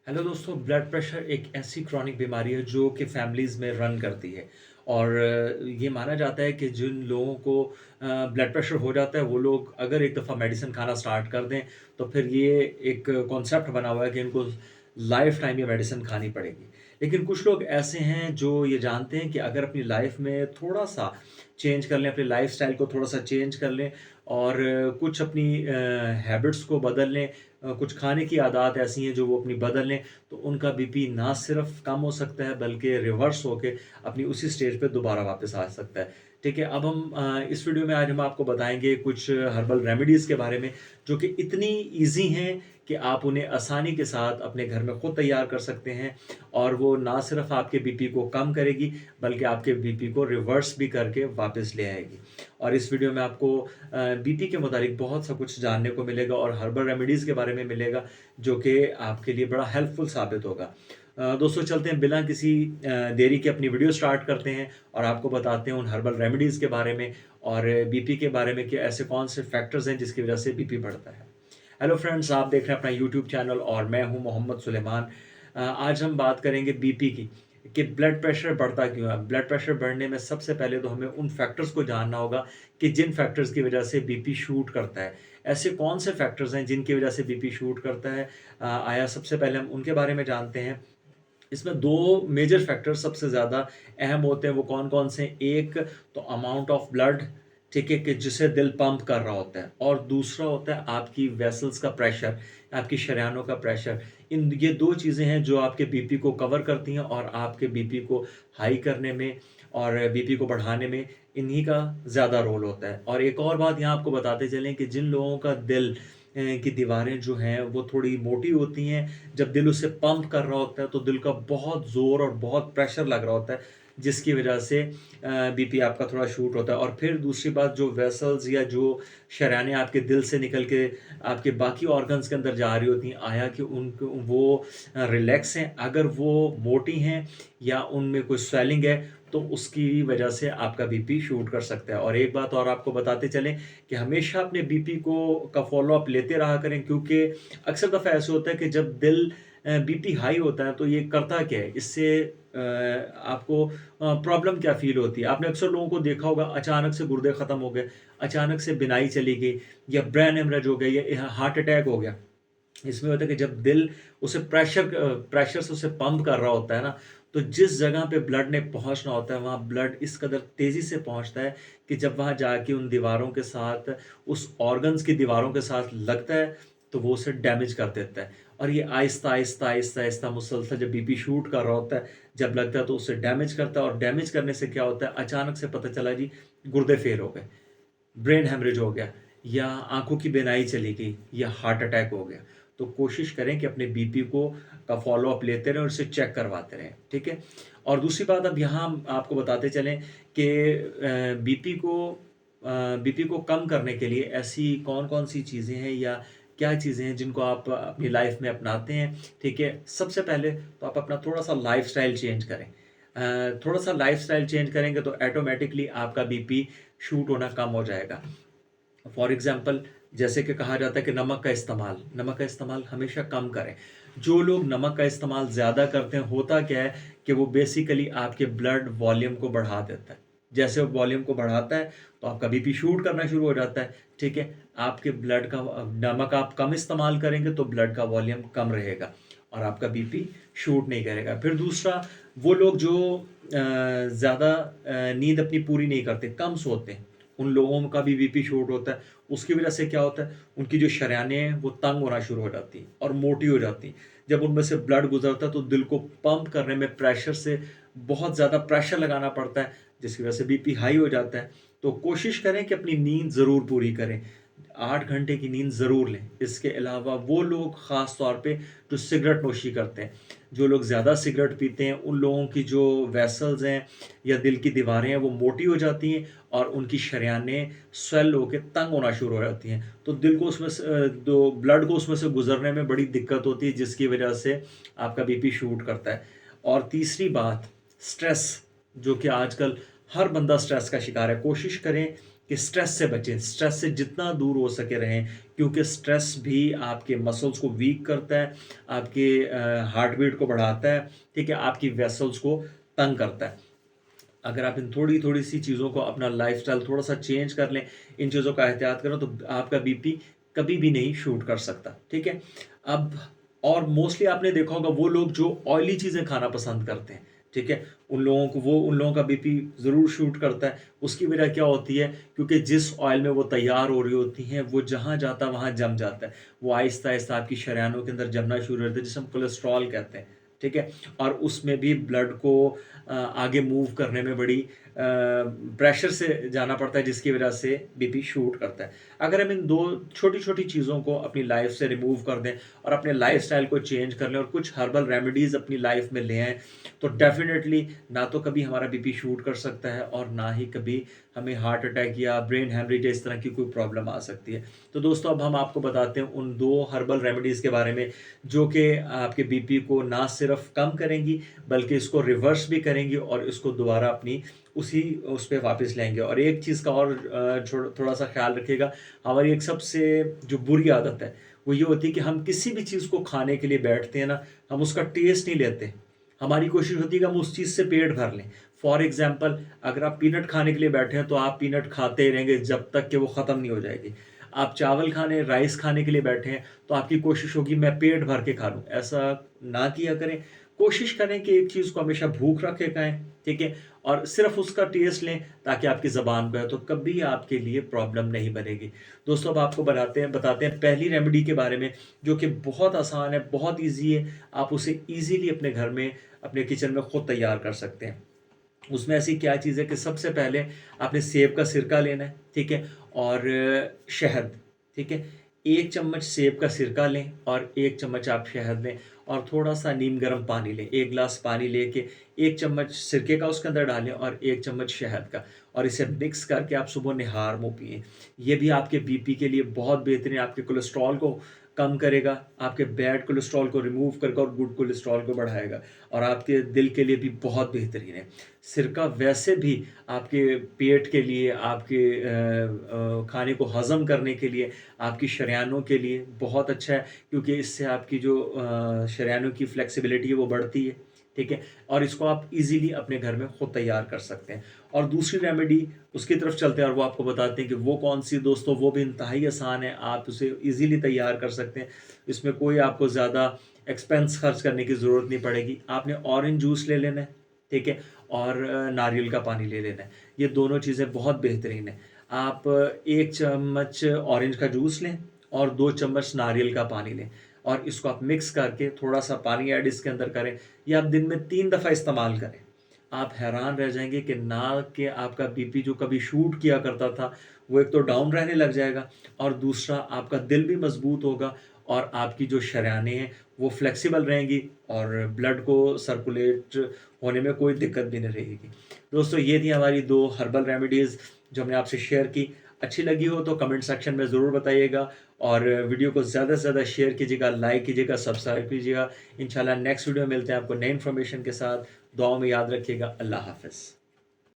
Hello दोस्तों, blood pressure एक ऐसी क्रॉनिक बीमारी है जो कि फैमिलीज़ में रन करती है और ये माना जाता है कि जिन लोगों को ब्लड प्रेशर हो जाता है वो लोग अगर एक दफ़ा मेडिसिन खाना स्टार्ट कर दें तो फिर ये एक कॉन्सेप्ट बना हुआ है कि इनको लाइफ टाइम ये मेडिसिन खानी पड़ेगी। लेकिन कुछ लोग ऐसे हैं जो ये जानते हैं कि अगर अपनी लाइफ में थोड़ा-सा चेंज कर लें, अपनी लाइफ़स्टाइल को थोड़ा-सा चेंज कर लें और कुछ अपनी हैबिट्स को बदल लें, कुछ खाने की आदत ऐसी हैं जो वो अपनी बदल लें, तो उनका बीपी ना सिर्फ कम हो सकता है बल्कि रिवर्स होके अपनी उसी स्टेज पे दोबारा वापस आ सकता है। ठीक है? अब हम इस वीडियो में आज हम आपको बताएँगे कुछ हर्बल रेमेडीज़ के बारे में जो कि इतनी ईज़ी हैं कि आप उन्हें आसानी के साथ अपने घर में खुद तैयार कर सकते हैं और वो ना सिर्फ आपके बीपी को कम करेगी बल्कि आपके बीपी को रिवर्स भी करके वापस ले आएगी। और इस वीडियो में आपको बीपी के मुतालिक बहुत सा कुछ जानने को मिलेगा और हर्बल रेमेडीज़ के बारे में मिलेगा जो कि आपके लिए बड़ा हेल्पफुल साबित होगा। दोस्तों चलते हैं बिना किसी देरी के अपनी वीडियो स्टार्ट करते हैं और आपको बताते हैं उन हर्बल रेमेडीज़ के बारे में और बीपी के बारे में कि ऐसे कौन से फैक्टर्स हैं जिसकी वजह से बीपी बढ़ता है। हेलो फ्रेंड्स, आप देख रहे हैं अपना यूट्यूब चैनल और मैं हूं मोहम्मद सुलेमान। आज हम बात करेंगे बीपी की कि ब्लड प्रेशर बढ़ता क्यों है। ब्लड प्रेशर बढ़ने में सबसे पहले तो हमें उन फैक्टर्स को जानना होगा कि जिन फैक्टर्स की वजह से बीपी शूट करता है। ऐसे कौन से फैक्टर्स हैं जिनकी वजह से बीपी शूट करता है। आया सबसे पहले हम उनके बारे में जानते हैं। इसमें 2 मेजर फैक्टर सबसे ज़्यादा अहम होते हैं, वो कौन-कौन से हैं? एक तो अमाउंट ऑफ ब्लड, ठीक है? कि जिसे दिल पंप कर रहा होता है और दूसरा होता है आपकी वेसल्स का प्रेशर, आपकी शरेयानों का प्रेशर। ये 2 चीज़ें हैं जो आपके बीपी को कवर करती हैं और आपके बीपी को हाई करने में और बीपी को बढ़ाने में इन्हीं का ज़्यादा रोल होता है। और एक और बात यहाँ आपको बताते चलें कि जिन लोगों का दिल की दीवारें जो हैं वो थोड़ी मोटी होती हैं, जब दिल उसे पंप कर रहा होता है तो दिल का बहुत ज़ोर और बहुत प्रेशर लग रहा होता है, जिसकी वजह से बीपी आपका थोड़ा शूट होता है। और फिर दूसरी बात, जो वेसल्स या जो शरेयानें आपके दिल से निकल के आपके बाकी ऑर्गन्स के अंदर जा रही होती हैं, आया कि उनको वो रिलैक्स हैं। अगर वो मोटी हैं या उनमें कोई स्वेलिंग है तो उसकी वजह से आपका बीपी शूट कर सकता है। और एक बात और आपको बताते चलें कि हमेशा अपने बीपी का फ़ॉलो-अप लेते रहा करें, क्योंकि अक्सर दफ़ा ऐसा होता है कि जब दिल बीपी हाई होता है तो ये करता क्या है, इससे आपको प्रॉब्लम क्या फ़ील होती है। आपने अक्सर लोगों को देखा होगा, अचानक से गुर्दे ख़त्म हो गए, अचानक से बिनाई चली गई या ब्रेन हेमरेज हो गया या हार्ट अटैक हो गया। इसमें होता है कि जब दिल प्रेशर से उसे पंप कर रहा होता है ना, तो जिस जगह पे ब्लड ने पहुँचना होता है, वहाँ ब्लड इस कदर तेज़ी से पहुँचता है कि जब वहाँ जाके उन दीवारों के साथ, उस ऑर्गन्स की दीवारों के साथ लगता है, तो वो उसे डैमेज कर देता है। और ये आहिस्ता, आहिस्ता, आहिस्ता, आहिस्ता मुसलसल जब बीपी शूट कर रहा होता है, जब लगता है तो उसे डैमेज करता है और डैमेज करने से क्या होता है, अचानक से पता चला जी गुर्दे फेल हो गए, ब्रेन हेमरेज हो गया या आँखों की बेनाई चली गई या हार्ट अटैक हो गया। तो कोशिश करें कि अपने बीपी का फ़ॉलो-अप लेते रहें और उसे चेक करवाते रहें, ठीक है? और दूसरी बात, अब यहाँ हम आपको बताते चलें कि बीपी को कम करने के लिए ऐसी कौन-कौन सी चीज़ें हैं या क्या चीज़ें हैं जिनको आप अपनी लाइफ़ में अपनाते हैं, ठीक है? सबसे पहले तो आप अपना थोड़ा-सा लाइफ़स्टाइल चेंज करें। थोड़ा-सा लाइफ़स्टाइल चेंज करेंगे तो ऑटोमैटिकली आपका बीपी शूट होना कम हो जाएगा। फॉर एग्ज़ाम्पल, जैसे कि कहा जाता है कि नमक का इस्तेमाल हमेशा कम करें। जो लोग नमक का इस्तेमाल ज़्यादा करते हैं, होता क्या है कि वो बेसिकली आपके ब्लड वॉल्यूम को बढ़ा देता है। जैसे वो वॉल्यूम को बढ़ाता है, तो आपका बीपी शूट करना शुरू हो जाता है, ठीक है? आपके ब्लड का नमक आप कम इस्तेमाल करेंगे तो ब्लड का वॉल्यूम कम रहेगा और आपका बीपी शूट नहीं करेगा। फिर दूसरा, वो लोग जो ज़्यादा नींद अपनी पूरी नहीं करते, कम सोते हैं, उन लोगों का भी बीपी शूट होता है। उसकी वजह से क्या होता है, उनकी जो शरेयानें हैं वो तंग होना शुरू हो जाती हैं और मोटी हो जाती हैं। जब उनमें से ब्लड गुज़रता है तो दिल को पंप करने में प्रेशर से बहुत ज़्यादा प्रेशर लगाना पड़ता है, जिसकी वजह से बीपी हाई हो जाता है। तो कोशिश करें कि अपनी नींद ज़रूर पूरी करें। 8 घंटे की नींद ज़रूर लें। इसके अलावा वो लोग ख़ास तौर पे जो सिगरेट नोशी करते हैं, जो लोग ज़्यादा सिगरेट पीते हैं, उन लोगों की जो वेसल्स हैं या दिल की दीवारें हैं वो मोटी हो जाती हैं और उनकी शरेयानें स्वेल होके तंग होना शुरू हो जाती हैं। तो दिल को उसमें से दो ब्लड को उसमें से गुज़रने में बड़ी दिक्कत होती है, जिसकी वजह से आपका बीपी शूट करता है। और तीसरी बात, स्ट्रेस, जो कि आजकल हर बंदा स्ट्रेस का शिकार है। कोशिश करें कि स्ट्रेस से बचें, स्ट्रेस से जितना दूर हो सके रहें, क्योंकि स्ट्रेस भी आपके मसल्स को वीक करता है, आपके हार्ट बीट को बढ़ाता है, ठीक है? आपकी वेसल्स को तंग करता है। अगर आप इन थोड़ी-थोड़ी सी चीज़ों को अपना लाइफ़स्टाइल थोड़ा-सा चेंज कर लें, इन चीज़ों का एहतियात करें, तो आपका बीपी कभी भी नहीं शूट कर सकता, ठीक है? अब और मोस्टली आपने देखा होगा वो लोग जो ऑयली चीज़ें खाना पसंद करते हैं, ठीक है? उन लोगों का बीपी ज़रूर शूट करता है। उसकी वजह क्या होती है? क्योंकि जिस ऑयल में वो तैयार हो रही होती हैं, वो जहाँ जाता है वहाँ जम जाता है। वो आहिस्ता-आहिस्ता आपकी शरेयानों के अंदर जमना शुरू हो जाता है, जिसे हम कोलेस्ट्रॉल कहते हैं, ठीक है? और उसमें भी ब्लड को आगे मूव करने में बड़ी प्रेशर से जाना पड़ता है, जिसकी वजह से बीपी शूट करता है। अगर हम इन 2 छोटी-छोटी चीज़ों को अपनी लाइफ़ से रिमूव कर दें और अपने लाइफ़स्टाइल को चेंज कर लें और कुछ हर्बल रेमेडीज़ अपनी लाइफ़ में ले आएँ, तो डेफ़िनेटली ना तो कभी हमारा बीपी शूट कर सकता है और ना ही कभी हमें हार्ट अटैक या ब्रेन हैमरेज इस तरह की कोई प्रॉब्लम आ सकती है। तो दोस्तों, अब हम आपको बताते हैं उन 2 हर्बल रेमेडीज़ के बारे में, जो कि आपके बीपी को ना सिर्फ़ कम करेंगी, बल्कि इसको रिवर्स भी करेंगी और इसको दोबारा अपनी उसी उस पे वापस लाएँगे। और एक चीज़ का और थोड़ा-सा ख़्याल रखिएगा, हमारी एक सबसे जो बुरी आदत है, वो ये होती है कि हम किसी भी चीज़ को खाने के लिए बैठते हैं ना, हम उसका टेस्ट नहीं लेते। हमारी कोशिश होती है कि हम उस चीज़ से पेट भर लें। फॉर एग्ज़ाम्पल, अगर आप पीनट खाने के लिए बैठे हैं, तो आप पीनट खाते ही रहेंगे जब तक कि वो ख़त्म नहीं हो जाएगी। आप चावल खाने, राइस खाने के लिए बैठे हैं, तो आपकी कोशिश होगी मैं पेट भर के खा लूँ। ऐसा ना किया करें। कोशिश करें कि एक चीज़ को हमेशा भूख रख के खाएँ, ठीक है? और सिर्फ़ उसका टेस्ट लें, ताकि आपकी ज़ुबान पे है, तो कभी आपके लिए प्रॉब्लम नहीं बनेगी। दोस्तों, अब आपको बताते हैं पहली रेमेडी के बारे में, जो कि बहुत आसान है, बहुत ईज़ी है। आप उसे ईज़िली अपने घर में, अपने किचन में खुद तैयार कर सकते हैं। उसमें ऐसी क्या चीज़ है कि सबसे पहले आपने सेब का सिरका लेना है, ठीक है? और शहद, ठीक है? 1 चम्मच सेब का सिरका लें और 1 चम्मच आप शहद लें और थोड़ा-सा नीम गर्म पानी लें। 1 ग्लास पानी लेके 1 चम्मच सिरके का उसके अंदर डालें और 1 चम्मच शहद का, और इसे मिक्स करके आप सुबह निहार मुँह पिएँ। ये भी आपके बीपी के लिए बहुत बेहतरीन है, आपके कोलेस्ट्रॉल को कम करेगा, आपके बैड कोलेस्ट्रॉल को रिमूव करेगा और गुड कोलेस्ट्रॉल को बढ़ाएगा, और आपके दिल के लिए भी बहुत बेहतरीन है। सिरका वैसे भी आपके पेट के लिए, आपके खाने को हज़म करने के लिए, आपकी शरेयानों के लिए बहुत अच्छा है, क्योंकि इससे आपकी जो शरेयानों की फ्लेक्सिबिलिटी है वो बढ़ती है, ठीक है? और इसको आप ईज़िली अपने घर में खुद तैयार कर सकते हैं। और दूसरी रेमेडी, उसकी तरफ चलते हैं और वो आपको बताते हैं कि वो कौन-सी। दोस्तों, वो भी इंतहाई आसान है, आप उसे ईज़िली तैयार कर सकते हैं। इसमें कोई आपको ज़्यादा एक्सपेंस खर्च करने की ज़रूरत नहीं पड़ेगी। आपने ऑरेंज जूस ले लेना है, ठीक है? और नारियल का पानी ले लेना है। ये दोनों चीज़ें बहुत बेहतरीन हैं। आप 1 चम्मच ऑरेंज का जूस लें और 2 चम्मच नारियल का पानी लें, और इसको आप मिक्स करके थोड़ा-सा पानी ऐड इसके अंदर करें। ये आप दिन में 3 दफ़ा इस्तेमाल करें। आप हैरान रह जाएँगे कि ना कि आपका बीपी जो कभी शूट किया करता था, वो एक तो डाउन रहने लग जाएगा, और दूसरा आपका दिल भी मज़बूत होगा, और आपकी जो शरेयानें हैं, वो फ्लेक्सिबल रहेंगी और ब्लड को सर्कुलेट होने में कोई दिक्कत भी नहीं रहेगी। दोस्तों, ये थी हमारी 2 हर्बल रेमेडीज़ जो हमने आपसे शेयर की। अच्छी लगी हो तो कमेंट सेक्शन में ज़रूर बताइएगा, और वीडियो को ज़्यादा से ज़्यादा शेयर कीजिएगा, लाइक कीजिएगा, सब्सक्राइब कीजिएगा। इंशाल्लाह नेक्स्ट वीडियो में मिलते हैं आपको नई इन्फॉर्मेशन के साथ। दुआओं में याद रखिएगा। अल्लाह हाफ़िज़।